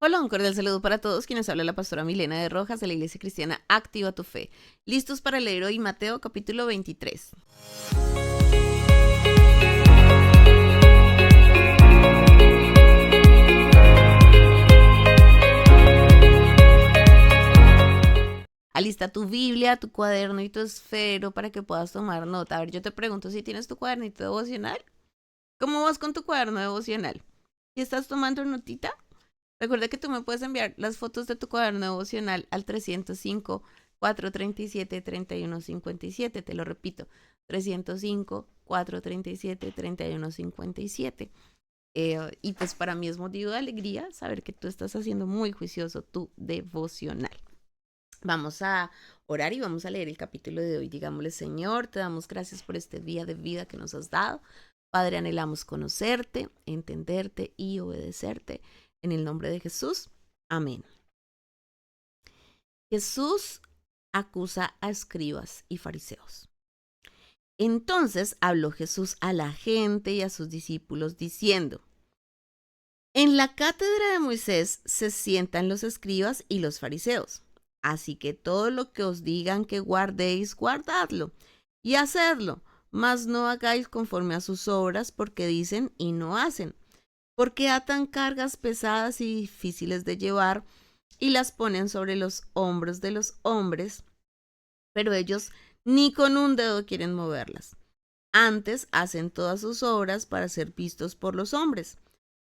Hola, un cordial saludo para todos quienes habla la pastora Milena de Rojas de la Iglesia Cristiana Activa tu Fe. ¿Listos para leer hoy Mateo capítulo 23? Alista tu Biblia, tu cuaderno y tu esfero para que puedas tomar nota. A ver, yo te pregunto si tienes tu cuadernito devocional. ¿Cómo vas con tu cuaderno devocional? ¿Y estás tomando notita? Recuerda que tú me puedes enviar las fotos de tu cuaderno devocional al 305-437-3157. Te lo repito, 305-437-3157. Y pues para mí es motivo de alegría saber que tú estás haciendo muy juicioso tu devocional. Vamos a orar y vamos a leer el capítulo de hoy. Digámosle, Señor, te damos gracias por este día de vida que nos has dado. Padre, anhelamos conocerte, entenderte y obedecerte. En el nombre de Jesús. Amén. Jesús acusa a escribas y fariseos. Entonces habló Jesús a la gente y a sus discípulos diciendo: En la cátedra de Moisés se sientan los escribas y los fariseos. Así que todo lo que os digan que guardéis, guardadlo y hacedlo, mas no hagáis conforme a sus obras, porque dicen y no hacen. Porque atan cargas pesadas y difíciles de llevar y las ponen sobre los hombros de los hombres, pero ellos ni con un dedo quieren moverlas. Antes hacen todas sus obras para ser vistos por los hombres,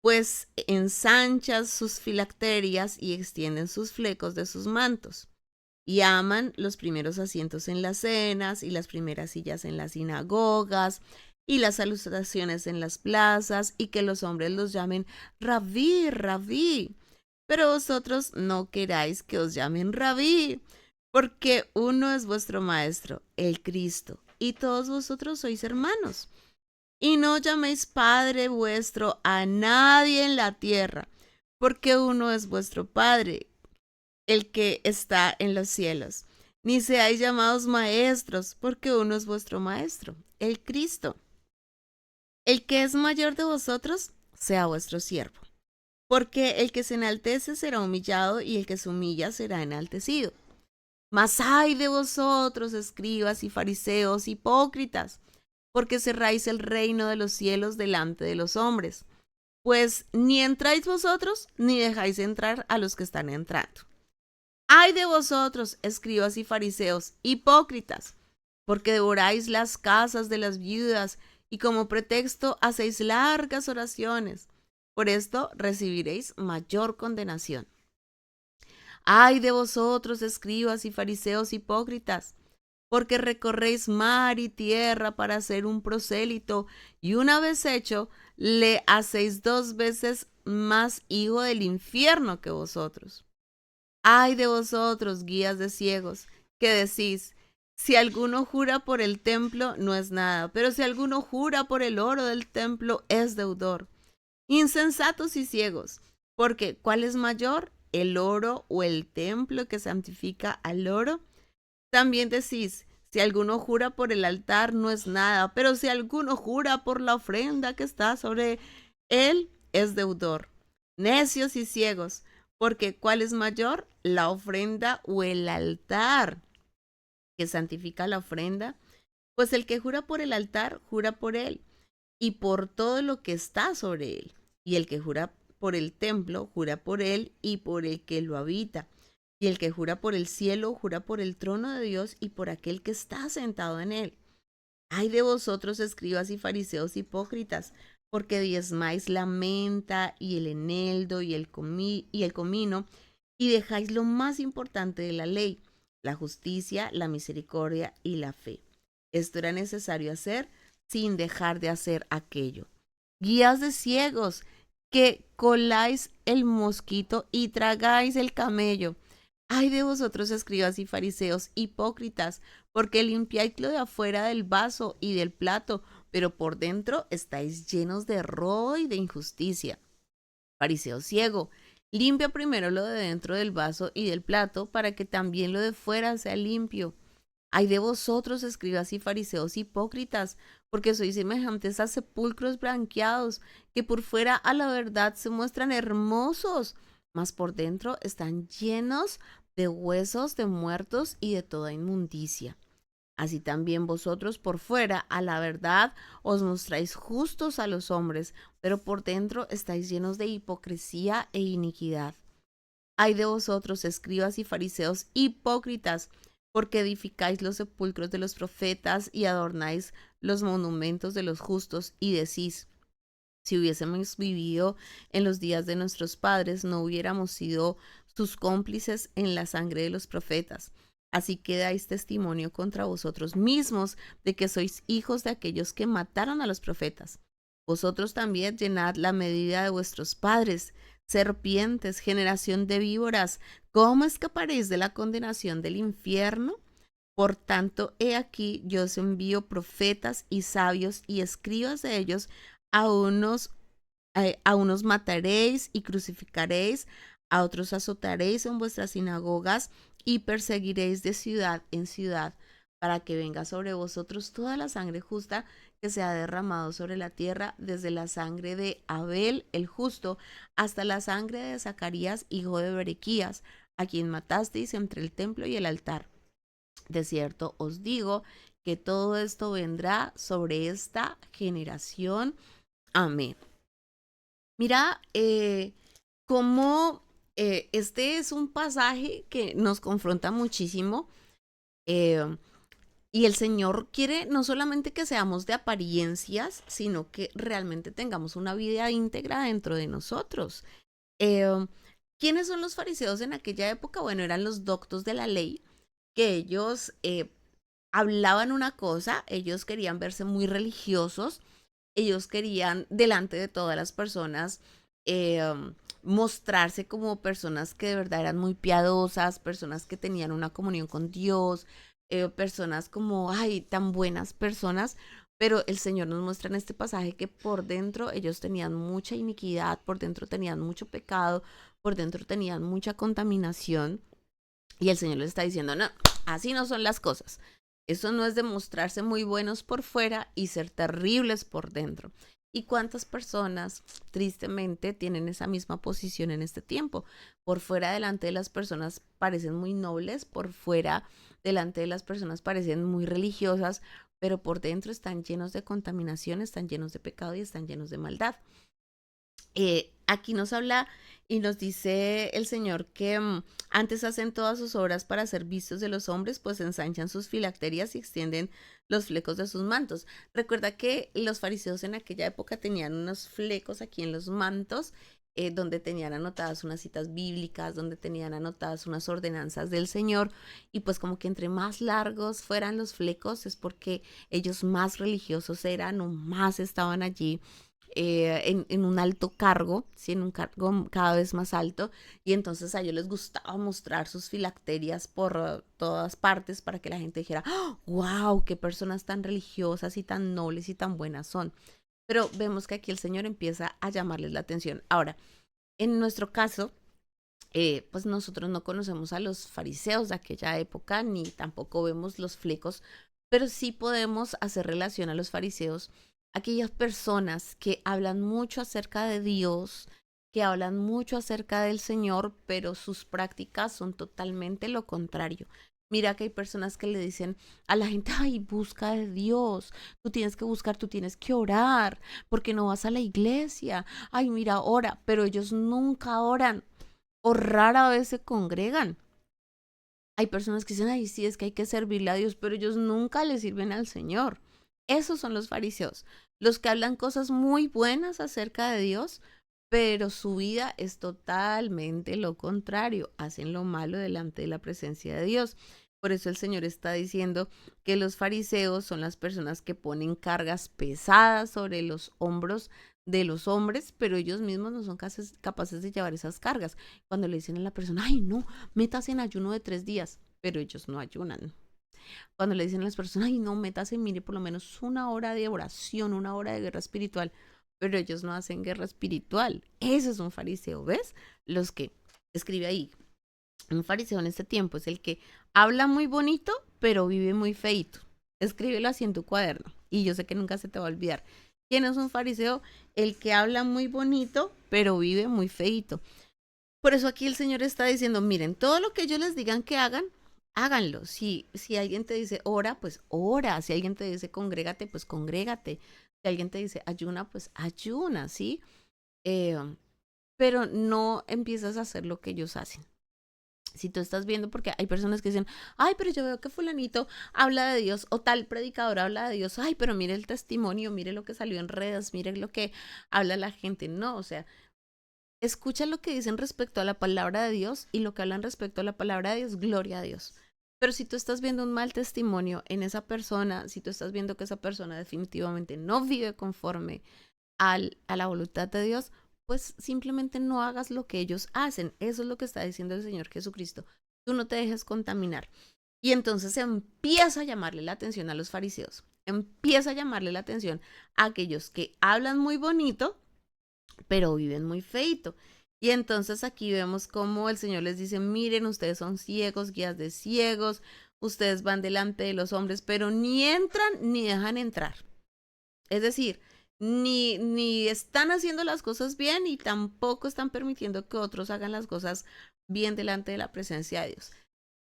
pues ensanchan sus filacterias y extienden sus flecos de sus mantos. Y aman los primeros asientos en las cenas y las primeras sillas en las sinagogas y las salutaciones en las plazas y que los hombres los llamen rabí, rabí. Pero vosotros no queráis que os llamen rabí, porque uno es vuestro maestro, el Cristo, y todos vosotros sois hermanos. Y no llaméis Padre vuestro a nadie en la tierra, porque uno es vuestro Padre, el que está en los cielos. Ni seáis llamados maestros, porque uno es vuestro Maestro, el Cristo. El que es mayor de vosotros, sea vuestro siervo. Porque el que se enaltece será humillado, y el que se humilla será enaltecido. Mas ay de vosotros, escribas y fariseos hipócritas, porque cerráis el reino de los cielos delante de los hombres. Pues ni entráis vosotros, ni dejáis entrar a los que están entrando. Ay de vosotros, escribas y fariseos, hipócritas, porque devoráis las casas de las viudas y como pretexto hacéis largas oraciones. Por esto recibiréis mayor condenación. Ay de vosotros, escribas y fariseos hipócritas, porque recorréis mar y tierra para hacer un prosélito, y una vez hecho, le hacéis 2 veces más hijo del infierno que vosotros. Ay de vosotros, guías de ciegos, que decís: si alguno jura por el templo, no es nada, pero si alguno jura por el oro del templo, es deudor. Insensatos y ciegos, porque ¿cuál es mayor, el oro o el templo que santifica al oro? También decís: si alguno jura por el altar, no es nada, pero si alguno jura por la ofrenda que está sobre él, es deudor. Necios y ciegos, porque ¿cuál es mayor, la ofrenda o el altar que santifica la ofrenda? Pues el que jura por el altar, jura por él y por todo lo que está sobre él. Y el que jura por el templo, jura por él y por el que lo habita. Y el que jura por el cielo, jura por el trono de Dios y por aquel que está sentado en él. Ay de vosotros, escribas y fariseos hipócritas, porque diezmáis la menta y el eneldo y el comino, y dejáis lo más importante de la ley, la justicia, la misericordia y la fe. Esto era necesario hacer sin dejar de hacer aquello. Guías de ciegos, que coláis el mosquito y tragáis el camello. Ay de vosotros, escribas y fariseos hipócritas, porque limpiáis lo de afuera del vaso y del plato, pero por dentro estáis llenos de robo y de injusticia. Fariseo ciego, limpia primero lo de dentro del vaso y del plato, para que también lo de fuera sea limpio. Ay de vosotros, escribas y fariseos hipócritas, porque sois semejantes a sepulcros blanqueados, que por fuera a la verdad se muestran hermosos, mas por dentro están llenos de huesos de muertos y de toda inmundicia. Así también vosotros por fuera, a la verdad, os mostráis justos a los hombres, pero por dentro estáis llenos de hipocresía e iniquidad. Ay de vosotros, escribas y fariseos hipócritas, porque edificáis los sepulcros de los profetas y adornáis los monumentos de los justos, y decís: si hubiésemos vivido en los días de nuestros padres, no hubiéramos sido sus cómplices en la sangre de los profetas. Así que dais testimonio contra vosotros mismos de que sois hijos de aquellos que mataron a los profetas. Vosotros también llenad la medida de vuestros padres. Serpientes, generación de víboras, ¿cómo escaparéis de la condenación del infierno? Por tanto, he aquí, yo os envío profetas y sabios y escribas de ellos. A unos, a unos mataréis y crucificaréis, a otros azotaréis en vuestras sinagogas y perseguiréis de ciudad en ciudad, para que venga sobre vosotros toda la sangre justa que se ha derramado sobre la tierra, desde la sangre de Abel el justo hasta la sangre de Zacarías, hijo de Berequías, a quien matasteis entre el templo y el altar. De cierto os digo que todo esto vendrá sobre esta generación. Amén. Mira, cómo este es un pasaje que nos confronta muchísimo, eh, y el Señor quiere no solamente que seamos de apariencias, sino que realmente tengamos una vida íntegra dentro de nosotros. Eh, ¿Quiénes son los fariseos en aquella época? Bueno, eran los doctos de la ley, que ellos hablaban una cosa, ellos querían verse muy religiosos, ellos querían delante de todas las personas eh, mostrarse como personas que de verdad eran muy piadosas, personas que tenían una comunión con Dios, personas como, ay, tan buenas personas. Pero el Señor nos muestra en este pasaje que por dentro ellos tenían mucha iniquidad, por dentro tenían mucho pecado, por dentro tenían mucha contaminación. Y el Señor les está diciendo: no, así no son las cosas. Eso no es demostrarse muy buenos por fuera y ser terribles por dentro. ¿Y cuántas personas, tristemente, tienen esa misma posición en este tiempo? Por fuera, delante de las personas, parecen muy nobles, por fuera, delante de las personas, parecen muy religiosas, pero por dentro están llenos de contaminación, están llenos de pecado y están llenos de maldad. Aquí nos habla y nos dice el Señor que antes hacen todas sus obras para ser vistos de los hombres, pues ensanchan sus filacterias y extienden los flecos de sus mantos. Recuerda que los fariseos en aquella época tenían unos flecos aquí en los mantos, donde tenían anotadas unas citas bíblicas, donde tenían anotadas unas ordenanzas del Señor, y pues como que entre más largos fueran los flecos es porque ellos más religiosos eran o más estaban allí en un alto cargo, ¿sí? En un cargo cada vez más alto, y entonces a ellos les gustaba mostrar sus filacterias por todas partes para que la gente dijera: wow, qué personas tan religiosas y tan nobles y tan buenas son. Pero vemos que aquí el Señor empieza a llamarles la atención. Ahora, en nuestro caso, pues nosotros no conocemos a los fariseos de aquella época, ni tampoco vemos los flecos, pero sí podemos hacer relación a los fariseos, aquellas personas que hablan mucho acerca de Dios, que hablan mucho acerca del Señor, pero sus prácticas son totalmente lo contrario. Mira que hay personas que le dicen a la gente: ay, busca de Dios, tú tienes que buscar, tú tienes que orar, porque no vas a la iglesia, ay, mira, ora, pero ellos nunca oran o rara vez se congregan. Hay personas que dicen: ay, sí, es que hay que servirle a Dios, pero ellos nunca le sirven al Señor. Esos son los fariseos, los que hablan cosas muy buenas acerca de Dios, pero su vida es totalmente lo contrario. Hacen lo malo delante de la presencia de Dios. Por eso el Señor está diciendo que los fariseos son las personas que ponen cargas pesadas sobre los hombros de los hombres, pero ellos mismos no son capaces de llevar esas cargas. Cuando le dicen a la persona: ay, no, métase en ayuno de 3 días, pero ellos no ayunan. Cuando le dicen a las personas: ay, no, métase, mire, por lo menos 1 hora de oración, 1 hora de guerra espiritual, pero ellos no hacen guerra espiritual. Ese es un fariseo, ¿ves? Los que escribe ahí. Un fariseo en este tiempo es el que habla muy bonito, pero vive muy feito. Escríbelo así en tu cuaderno y yo sé que nunca se te va a olvidar. ¿Quién es un fariseo? El que habla muy bonito, pero vive muy feito. Por eso aquí el Señor está diciendo, miren, todo lo que ellos les digan que hagan, háganlo. Si alguien te dice ora, pues ora. Si alguien te dice congrégate, pues congrégate. Si alguien te dice ayuna, pues ayuna, ¿sí? Eh, pero no empiezas a hacer lo que ellos hacen. Si tú estás viendo, porque hay personas que dicen, ay, pero yo veo que fulanito habla de Dios o tal predicador habla de Dios, ay, pero mire el testimonio, mire lo que salió en redes, mire lo que habla la gente. No, o sea, escucha lo que dicen respecto a la palabra de Dios y lo que hablan respecto a la palabra de Dios, gloria a Dios. Pero si tú estás viendo un mal testimonio en esa persona, si tú estás viendo que esa persona definitivamente no vive conforme a la voluntad de Dios, pues simplemente no hagas lo que ellos hacen. Eso es lo que está diciendo el Señor Jesucristo. Tú no te dejes contaminar. Y entonces empieza a llamarle la atención a los fariseos. Empieza a llamarle la atención a aquellos que hablan muy bonito, pero viven muy feito. Y entonces aquí vemos cómo el Señor les dice, miren, ustedes son ciegos, guías de ciegos, ustedes van delante de los hombres, pero ni entran ni dejan entrar. Es decir, ni están haciendo las cosas bien y tampoco están permitiendo que otros hagan las cosas bien delante de la presencia de Dios.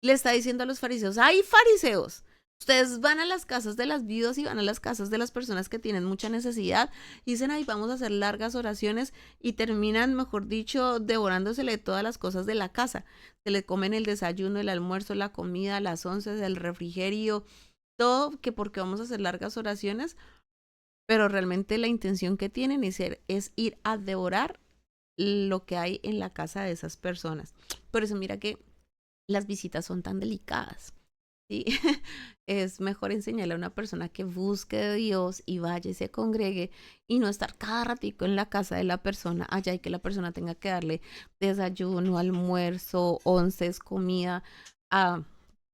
Le está diciendo a los fariseos, ¡ay, fariseos! Ustedes van a las casas de las viudas y van a las casas de las personas que tienen mucha necesidad y dicen, ay, vamos a hacer largas oraciones y terminan, mejor dicho, devorándosele todas las cosas de la casa. Se le comen el desayuno, el almuerzo, la comida, las once, el refrigerio, todo, que porque vamos a hacer largas oraciones, pero realmente la intención que tienen es ir a devorar lo que hay en la casa de esas personas. Por eso mira que las visitas son tan delicadas, ¿sí? Es mejor enseñarle a una persona que busque de Dios y vaya y se congregue y no estar cada ratico en la casa de la persona allá y que la persona tenga que darle desayuno, almuerzo, onces, comida a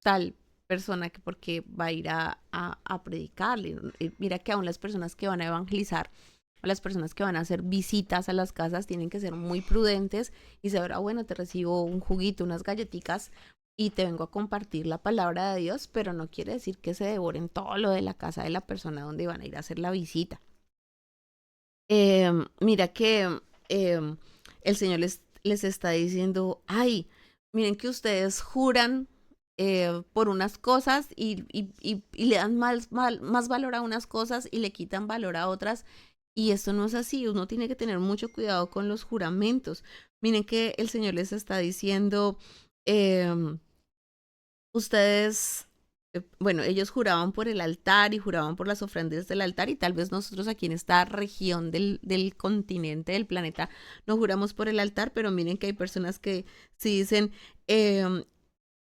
tal persona que porque va a ir a predicarle. Mira que aún las personas que van a evangelizar o las personas que van a hacer visitas a las casas tienen que ser muy prudentes y saber, bueno, te recibo un juguito, unas galletitas y te vengo a compartir la palabra de Dios, pero no quiere decir que se devoren todo lo de la casa de la persona donde van a ir a hacer la visita. Mira que el Señor les está diciendo, ay, miren que ustedes juran por unas cosas y le dan más valor a unas cosas y le quitan valor a otras. Y esto no es así, uno tiene que tener mucho cuidado con los juramentos. Miren que el Señor les está diciendo, em, ustedes, bueno, ellos juraban por el altar y juraban por las ofrendas del altar y tal vez nosotros aquí en esta región del continente, del planeta, no juramos por el altar, pero miren que hay personas que sí dicen,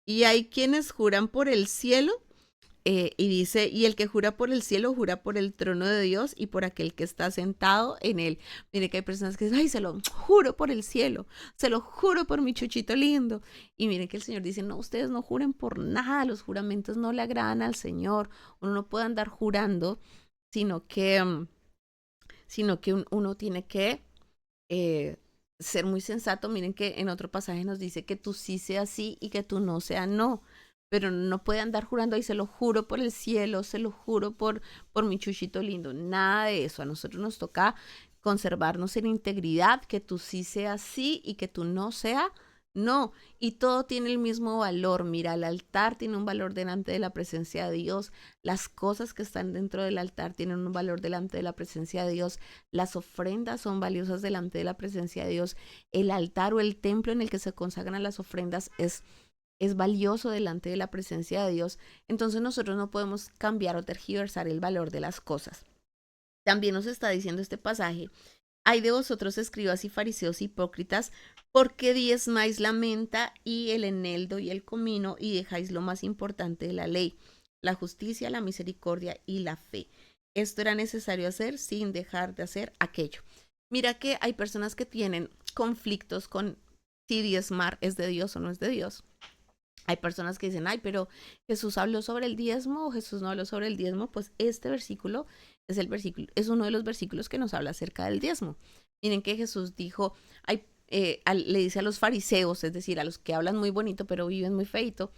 y hay quienes juran por el cielo. Y dice, y el que jura por el cielo, jura por el trono de Dios y por aquel que está sentado en él. Mire que hay personas que dicen, ay, se lo juro por el cielo, se lo juro por mi chuchito lindo. Y miren que el Señor dice, no, ustedes no juren por nada, los juramentos no le agradan al Señor. Uno no puede andar jurando, sino que, uno tiene que eh, ser muy sensato. Miren que en otro pasaje nos dice que tú sí seas sí y que tú no seas no, pero no puede andar jurando ahí, se lo juro por el cielo, se lo juro por mi chuchito lindo, nada de eso. A nosotros nos toca conservarnos en integridad, que tú sí seas sí y que tú no sea no, y todo tiene el mismo valor. Mira, el altar tiene un valor delante de la presencia de Dios, las cosas que están dentro del altar tienen un valor delante de la presencia de Dios, las ofrendas son valiosas delante de la presencia de Dios, el altar o el templo en el que se consagran las ofrendas es valioso delante de la presencia de Dios. Entonces nosotros no podemos cambiar o tergiversar el valor de las cosas. También nos está diciendo este pasaje, hay de vosotros escribas y fariseos hipócritas, porque diezmáis la menta y el eneldo y el comino y dejáis lo más importante de la ley, la justicia, la misericordia y la fe. Esto era necesario hacer sin dejar de hacer aquello. Mira que hay personas que tienen conflictos con si diezmar es de Dios o no es de Dios. Hay personas que dicen, ay, pero Jesús habló sobre el diezmo o Jesús no habló sobre el diezmo. Pues este versículo es uno de los versículos que nos habla acerca del diezmo. Miren que Jesús dijo, ay, le dice a los fariseos, es decir, a los que hablan muy bonito pero viven muy feito,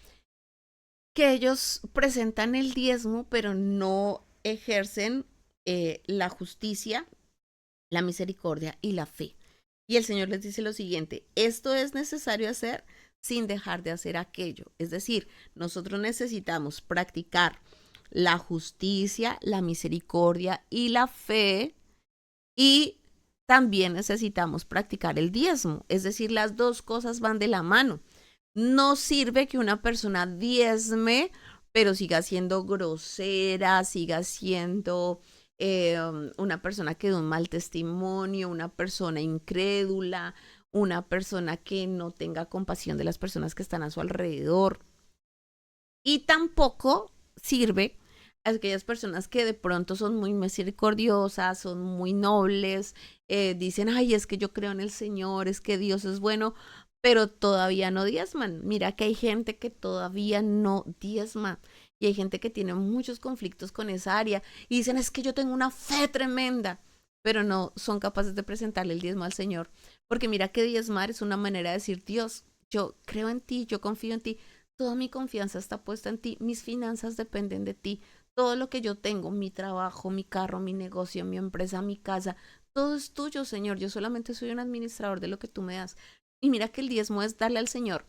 que ellos presentan el diezmo pero no ejercen la justicia, la misericordia y la fe. Y el Señor les dice lo siguiente: esto es necesario hacer sin dejar de hacer aquello. Es decir, nosotros necesitamos practicar la justicia, la misericordia y la fe, y también necesitamos practicar el diezmo. Es decir, las dos cosas van de la mano. No sirve que una persona diezme, pero siga siendo grosera, siga siendo una persona que da un mal testimonio, una persona incrédula, una persona que no tenga compasión de las personas que están a su alrededor. Y tampoco sirve a aquellas personas que de pronto son muy misericordiosas, son muy nobles, dicen, ay, es que yo creo en el Señor, es que Dios es bueno, pero todavía no diezman. Mira que hay gente que todavía no diezma y hay gente que tiene muchos conflictos con esa área y dicen, es que yo tengo una fe tremenda, pero no son capaces de presentarle el diezmo al Señor. Porque mira que diezmar es una manera de decir, Dios, yo creo en ti, yo confío en ti, toda mi confianza está puesta en ti, mis finanzas dependen de ti, todo lo que yo tengo, mi trabajo, mi carro, mi negocio, mi empresa, mi casa, todo es tuyo, Señor. Yo solamente soy un administrador de lo que tú me das. Y mira que el diezmo es darle al Señor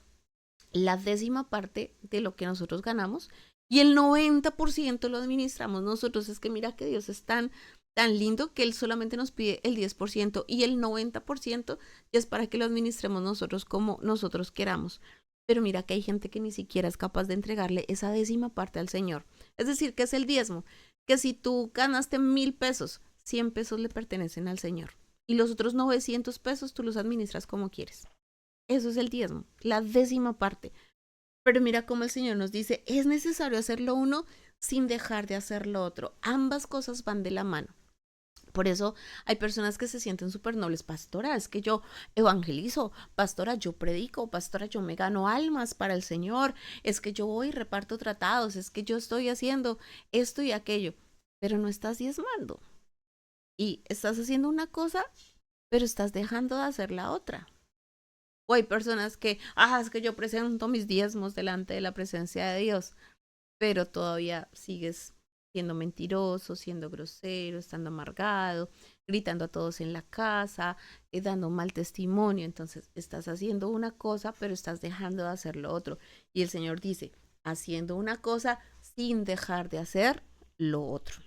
la 10ª parte de lo que nosotros ganamos y el 90% lo administramos nosotros. Es que mira que Dios es tan lindo que Él solamente nos pide el 10% y el 90% ya es para que lo administremos nosotros como nosotros queramos. Pero mira que hay gente que ni siquiera es capaz de entregarle esa 10ª parte al Señor. Es decir, que es el diezmo, que si tú ganaste 1,000 pesos, 100 pesos le pertenecen al Señor. Y los otros 900 pesos tú los administras como quieres. Eso es el diezmo, la 10ª parte. Pero mira cómo el Señor nos dice, es necesario hacer lo uno sin dejar de hacer lo otro. Ambas cosas van de la mano. Por eso hay personas que se sienten súper nobles. Pastora, es que yo evangelizo. Pastora, yo predico. Pastora, yo me gano almas para el Señor. Es que yo voy y reparto tratados. Es que yo estoy haciendo esto y aquello. Pero no estás diezmando. Y estás haciendo una cosa, pero estás dejando de hacer la otra. O hay personas que, es que yo presento mis diezmos delante de la presencia de Dios, pero todavía sigues siendo mentiroso, siendo grosero, estando amargado, gritando a todos en la casa, dando mal testimonio. Entonces estás haciendo una cosa, pero estás dejando de hacer lo otro. Y el Señor dice, haciendo una cosa sin dejar de hacer lo otro.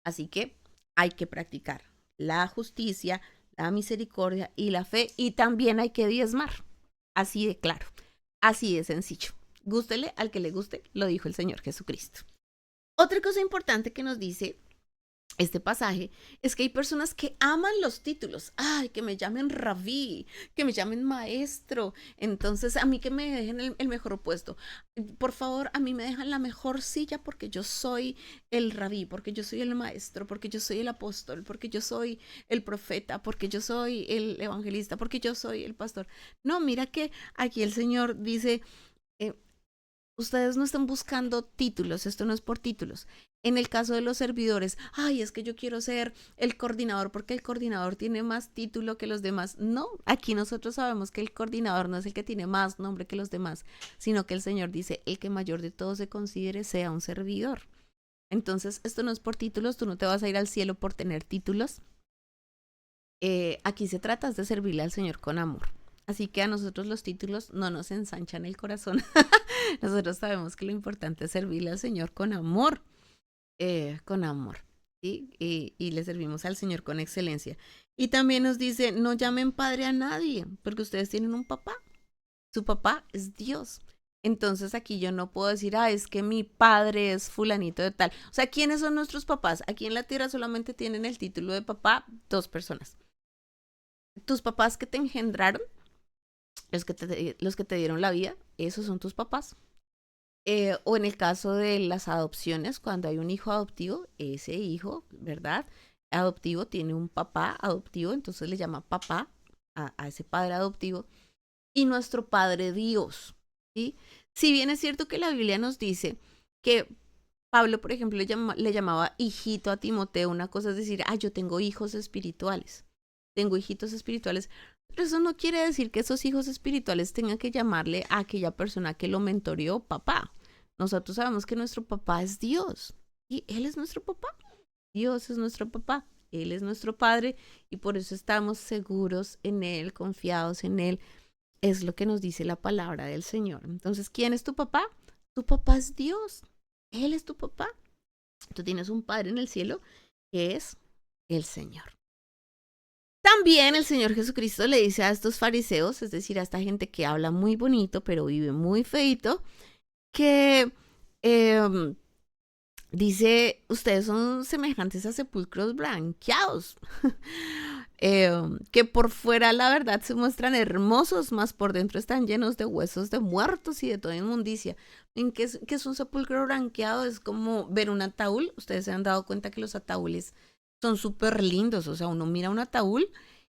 Así que hay que practicar la justicia, la misericordia y la fe, y también hay que diezmar. Así de claro, así de sencillo. Gústele al que le guste, lo dijo el Señor Jesucristo. Otra cosa importante que nos dice este pasaje es que hay personas que aman los títulos. Ay, que me llamen rabí, que me llamen maestro. Entonces, a mí que me dejen el mejor puesto. Por favor, a mí me dejan la mejor silla porque yo soy el rabí, porque yo soy el maestro, porque yo soy el apóstol, porque yo soy el profeta, porque yo soy el evangelista, porque yo soy el pastor. No, mira que aquí el Señor dice, ustedes no están buscando títulos, esto no es por títulos. En el caso de los servidores, ay, es que yo quiero ser el coordinador porque el coordinador tiene más título que los demás. No, aquí nosotros sabemos que el coordinador no es el que tiene más nombre que los demás, sino que el Señor dice, el que mayor de todos se considere sea un servidor. Entonces, esto no es por títulos, tú no te vas a ir al cielo por tener títulos. Aquí se trata de servirle al Señor con amor. Así que a nosotros los títulos no nos ensanchan el corazón. Nosotros sabemos que lo importante es servirle al Señor con amor, ¿sí? Y le servimos al Señor con excelencia. Y también nos dice, no llamen padre a nadie, porque ustedes tienen un papá. Su papá es Dios. Entonces aquí yo no puedo decir, es que mi padre es fulanito de tal. O sea, ¿quiénes son nuestros papás? Aquí en la tierra solamente tienen el título de papá 2 personas. Tus papás que te engendraron, los que te dieron la vida, esos son tus papás. O en el caso de las adopciones, cuando hay un hijo adoptivo, ese hijo, ¿verdad? Adoptivo tiene un papá adoptivo, entonces le llama papá a ese padre adoptivo. Y nuestro Padre Dios, ¿sí? Si bien es cierto que la Biblia nos dice que Pablo, por ejemplo, le llamaba hijito a Timoteo, una cosa es decir, yo tengo hijos espirituales, tengo hijitos espirituales, pero eso no quiere decir que esos hijos espirituales tengan que llamarle a aquella persona que lo mentoreó papá. Nosotros sabemos que nuestro papá es Dios y Él es nuestro papá. Dios es nuestro papá. Él es nuestro Padre y por eso estamos seguros en Él, confiados en Él. Es lo que nos dice la palabra del Señor. Entonces, ¿quién es tu papá? Tu papá es Dios. Él es tu papá. Tú tienes un Padre en el cielo que es el Señor. También el Señor Jesucristo le dice a estos fariseos, es decir, a esta gente que habla muy bonito, pero vive muy feito, que dice, ustedes son semejantes a sepulcros blanqueados, que por fuera la verdad se muestran hermosos, mas por dentro están llenos de huesos de muertos y de toda inmundicia. ¿En qué es un sepulcro blanqueado? Es como ver un ataúd. Ustedes se han dado cuenta que los ataúdes son súper lindos, o sea, uno mira un ataúd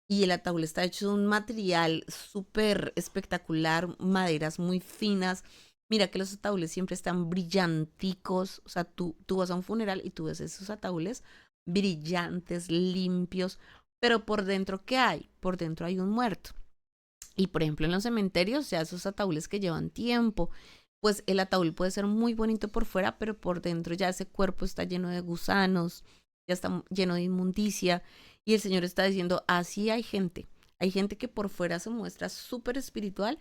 y el ataúd está hecho de un material súper espectacular, maderas muy finas. Mira que los ataúdes siempre están brillanticos, o sea, tú vas a un funeral y tú ves esos ataúdes brillantes, limpios, pero por dentro, ¿qué hay? Por dentro hay un muerto. Y por ejemplo en los cementerios, ya esos ataúdes que llevan tiempo, pues el ataúd puede ser muy bonito por fuera, pero por dentro ya ese cuerpo está lleno de gusanos, ya está lleno de inmundicia. Y el Señor está diciendo, así hay gente. Hay gente que por fuera se muestra súper espiritual,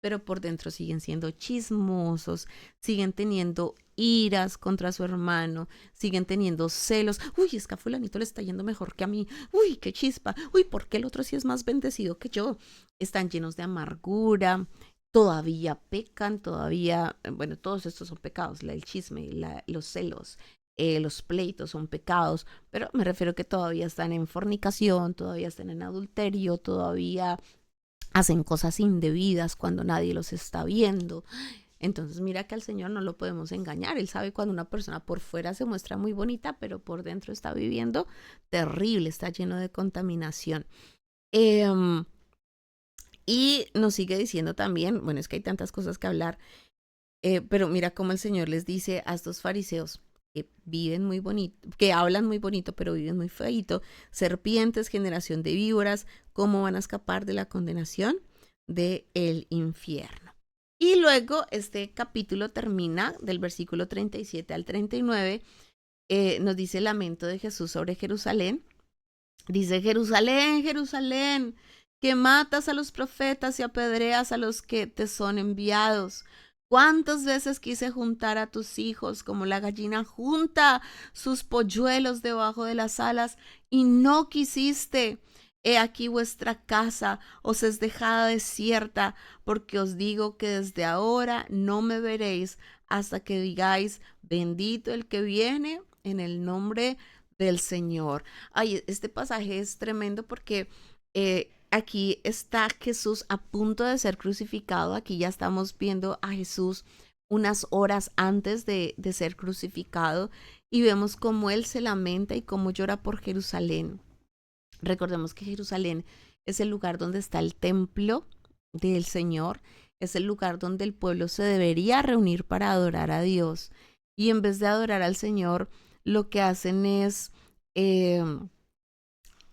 pero por dentro siguen siendo chismosos, siguen teniendo iras contra su hermano, siguen teniendo celos. Uy, es que a fulanito le está yendo mejor que a mí. Uy, qué chispa. Uy, ¿por qué el otro sí es más bendecido que yo? Están llenos de amargura, todavía pecan, todavía, bueno, todos estos son pecados, el chisme, los celos, los pleitos son pecados, pero me refiero que todavía están en fornicación, todavía están en adulterio, todavía hacen cosas indebidas cuando nadie los está viendo. Entonces mira que al Señor no lo podemos engañar. Él sabe cuando una persona por fuera se muestra muy bonita, pero por dentro está viviendo terrible, está lleno de contaminación. Y nos sigue diciendo también, bueno, es que hay tantas cosas que hablar, pero mira cómo el Señor les dice a estos fariseos que viven muy bonito, que hablan muy bonito, pero viven muy feito, serpientes, generación de víboras, ¿cómo van a escapar de la condenación del infierno? Y luego este capítulo termina del versículo 37 al 39, nos dice el lamento de Jesús sobre Jerusalén. Dice, Jerusalén, Jerusalén, que matas a los profetas y apedreas a los que te son enviados. ¿Cuántas veces quise juntar a tus hijos como la gallina junta sus polluelos debajo de las alas y no quisiste? He aquí vuestra casa os es dejada desierta, porque os digo que desde ahora no me veréis hasta que digáis, bendito el que viene en el nombre del Señor. Ay, este pasaje es tremendo porque aquí está Jesús a punto de ser crucificado. Aquí ya estamos viendo a Jesús unas horas antes de ser crucificado y vemos cómo Él se lamenta y cómo llora por Jerusalén. Recordemos que Jerusalén es el lugar donde está el templo del Señor, es el lugar donde el pueblo se debería reunir para adorar a Dios. Y en vez de adorar al Señor, lo que hacen eh,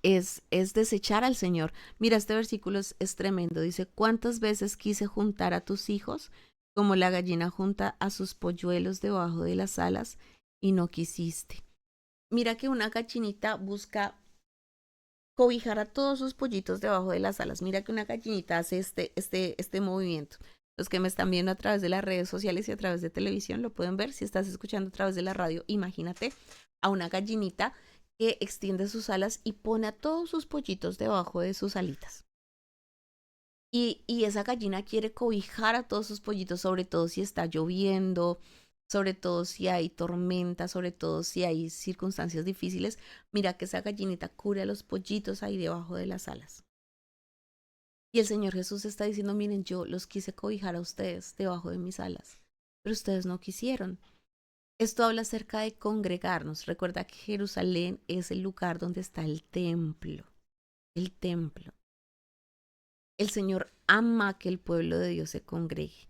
es desechar al Señor. Mira, este versículo es tremendo. Dice, ¿cuántas veces quise juntar a tus hijos como la gallina junta a sus polluelos debajo de las alas y no quisiste? Mira que una gallinita busca cobijar a todos sus pollitos debajo de las alas. Mira que una gallinita hace este movimiento. Los que me están viendo a través de las redes sociales y a través de televisión lo pueden ver. Si estás escuchando a través de la radio, imagínate a una gallinita que extiende sus alas y pone a todos sus pollitos debajo de sus alitas. Y esa gallina quiere cobijar a todos sus pollitos, sobre todo si está lloviendo, sobre todo si hay tormenta, sobre todo si hay circunstancias difíciles. Mira que esa gallinita cubre a los pollitos ahí debajo de las alas. Y el Señor Jesús está diciendo, miren, yo los quise cobijar a ustedes debajo de mis alas, pero ustedes no quisieron. Esto habla acerca de congregarnos. Recuerda que Jerusalén es el lugar donde está el templo. El templo. El Señor ama que el pueblo de Dios se congregue.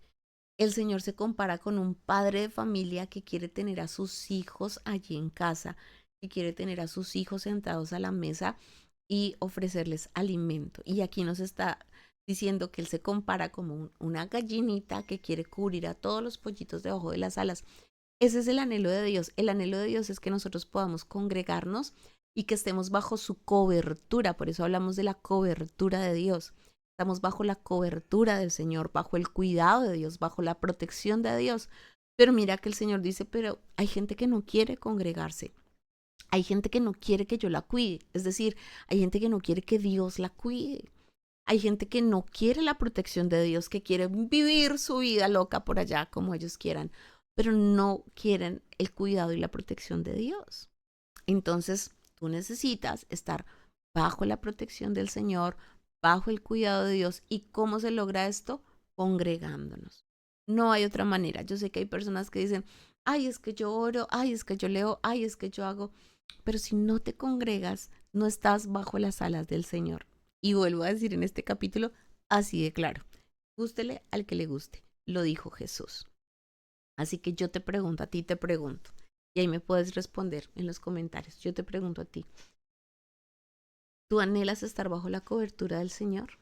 El Señor se compara con un padre de familia que quiere tener a sus hijos allí en casa, que quiere tener a sus hijos sentados a la mesa y ofrecerles alimento. Y aquí nos está diciendo que Él se compara como una gallinita que quiere cubrir a todos los pollitos debajo de las alas. Ese es el anhelo de Dios. El anhelo de Dios es que nosotros podamos congregarnos y que estemos bajo su cobertura. Por eso hablamos de la cobertura de Dios. Estamos bajo la cobertura del Señor, bajo el cuidado de Dios, bajo la protección de Dios. Pero mira que el Señor dice, pero hay gente que no quiere congregarse. Hay gente que no quiere que yo la cuide. Es decir, hay gente que no quiere que Dios la cuide. Hay gente que no quiere la protección de Dios, que quiere vivir su vida loca por allá como ellos quieran, pero no quieren el cuidado y la protección de Dios. Entonces, tú necesitas estar bajo la protección del Señor, bajo el cuidado de Dios. ¿Y cómo se logra esto? Congregándonos. No hay otra manera. Yo sé que hay personas que dicen, ay, es que yo oro, ay, es que yo leo, ay, es que yo hago. Pero si no te congregas, no estás bajo las alas del Señor. Y vuelvo a decir en este capítulo, así de claro, gústele al que le guste, lo dijo Jesús. Así que yo te pregunto, a ti te pregunto, y ahí me puedes responder en los comentarios. Yo te pregunto a ti, ¿tú anhelas estar bajo la cobertura del Señor?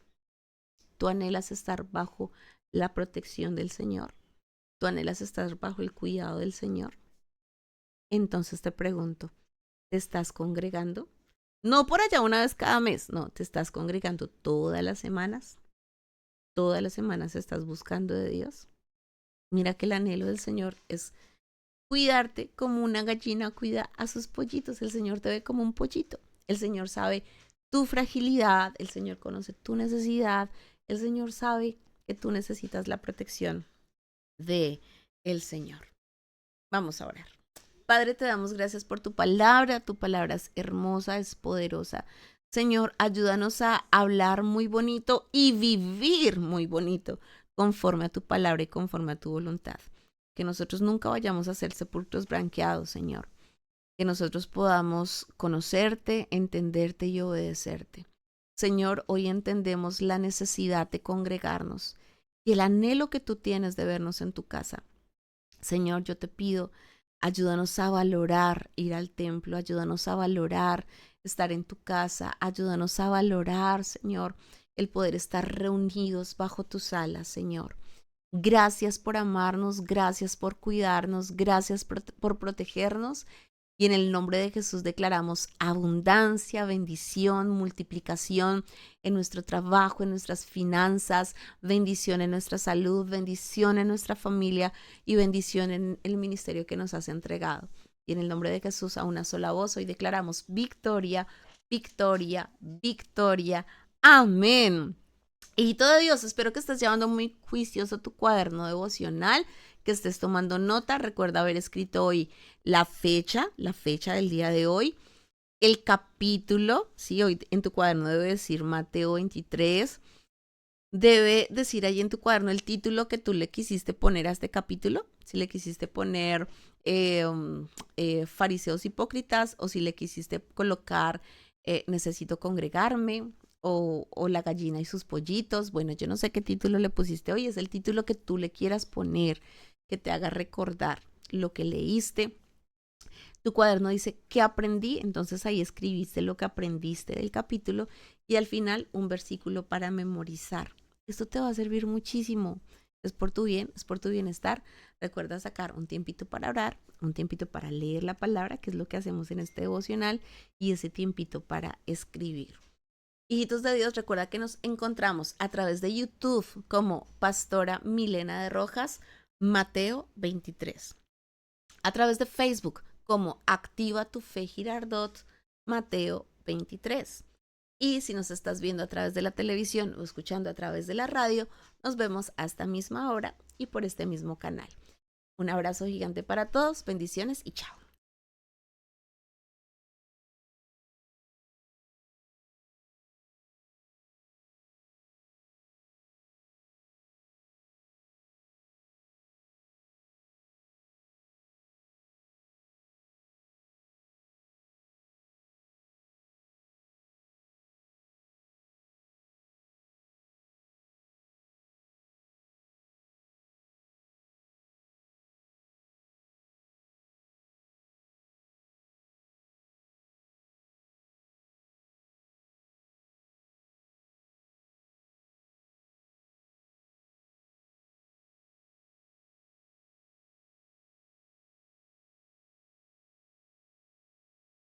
¿Tú anhelas estar bajo la protección del Señor? ¿Tú anhelas estar bajo el cuidado del Señor? Entonces te pregunto, ¿te estás congregando? No por allá una vez cada mes, no, te estás congregando todas las semanas. Todas las semanas estás buscando de Dios. Mira que el anhelo del Señor es cuidarte como una gallina cuida a sus pollitos. El Señor te ve como un pollito. El Señor sabe tu fragilidad, el Señor conoce tu necesidad, el Señor sabe que tú necesitas la protección de el Señor. Vamos a orar. Padre, te damos gracias por tu palabra es hermosa, es poderosa. Señor, ayúdanos a hablar muy bonito y vivir muy bonito conforme a tu palabra y conforme a tu voluntad. Que nosotros nunca vayamos a ser sepulcros branqueados, Señor. Que nosotros podamos conocerte, entenderte y obedecerte. Señor, hoy entendemos la necesidad de congregarnos y el anhelo que tú tienes de vernos en tu casa. Señor, yo te pido, ayúdanos a valorar ir al templo, ayúdanos a valorar estar en tu casa, ayúdanos a valorar, Señor, el poder estar reunidos bajo tus alas, Señor. Gracias por amarnos, gracias por cuidarnos, gracias por protegernos. Y en el nombre de Jesús declaramos abundancia, bendición, multiplicación en nuestro trabajo, en nuestras finanzas, bendición en nuestra salud, bendición en nuestra familia y bendición en el ministerio que nos has entregado. Y en el nombre de Jesús a una sola voz hoy declaramos victoria, victoria, victoria. Amén. Hijito de Dios, espero que estés llevando muy juicioso tu cuaderno devocional, que estés tomando nota. Recuerda haber escrito hoy la fecha del día de hoy, el capítulo, sí, hoy en tu cuaderno debe decir Mateo 23, debe decir ahí en tu cuaderno el título que tú le quisiste poner a este capítulo, si le quisiste poner fariseos hipócritas o si le quisiste colocar necesito congregarme. O la gallina y sus pollitos. Bueno, yo no sé qué título le pusiste hoy. Es el título que tú le quieras poner, que te haga recordar lo que leíste. Tu cuaderno dice, ¿qué aprendí? Entonces ahí escribiste lo que aprendiste del capítulo y al final un versículo para memorizar. Esto te va a servir muchísimo. Es por tu bien, es por tu bienestar. Recuerda sacar un tiempito para orar, un tiempito para leer la palabra, que es lo que hacemos en este devocional, y ese tiempito para escribir. Hijitos de Dios, recuerda que nos encontramos a través de YouTube como Pastora Milena de Rojas, Mateo 23. A través de Facebook como Activa tu Fe Girardot, Mateo 23. Y si nos estás viendo a través de la televisión o escuchando a través de la radio, nos vemos a esta misma hora y por este mismo canal. Un abrazo gigante para todos, bendiciones y chao.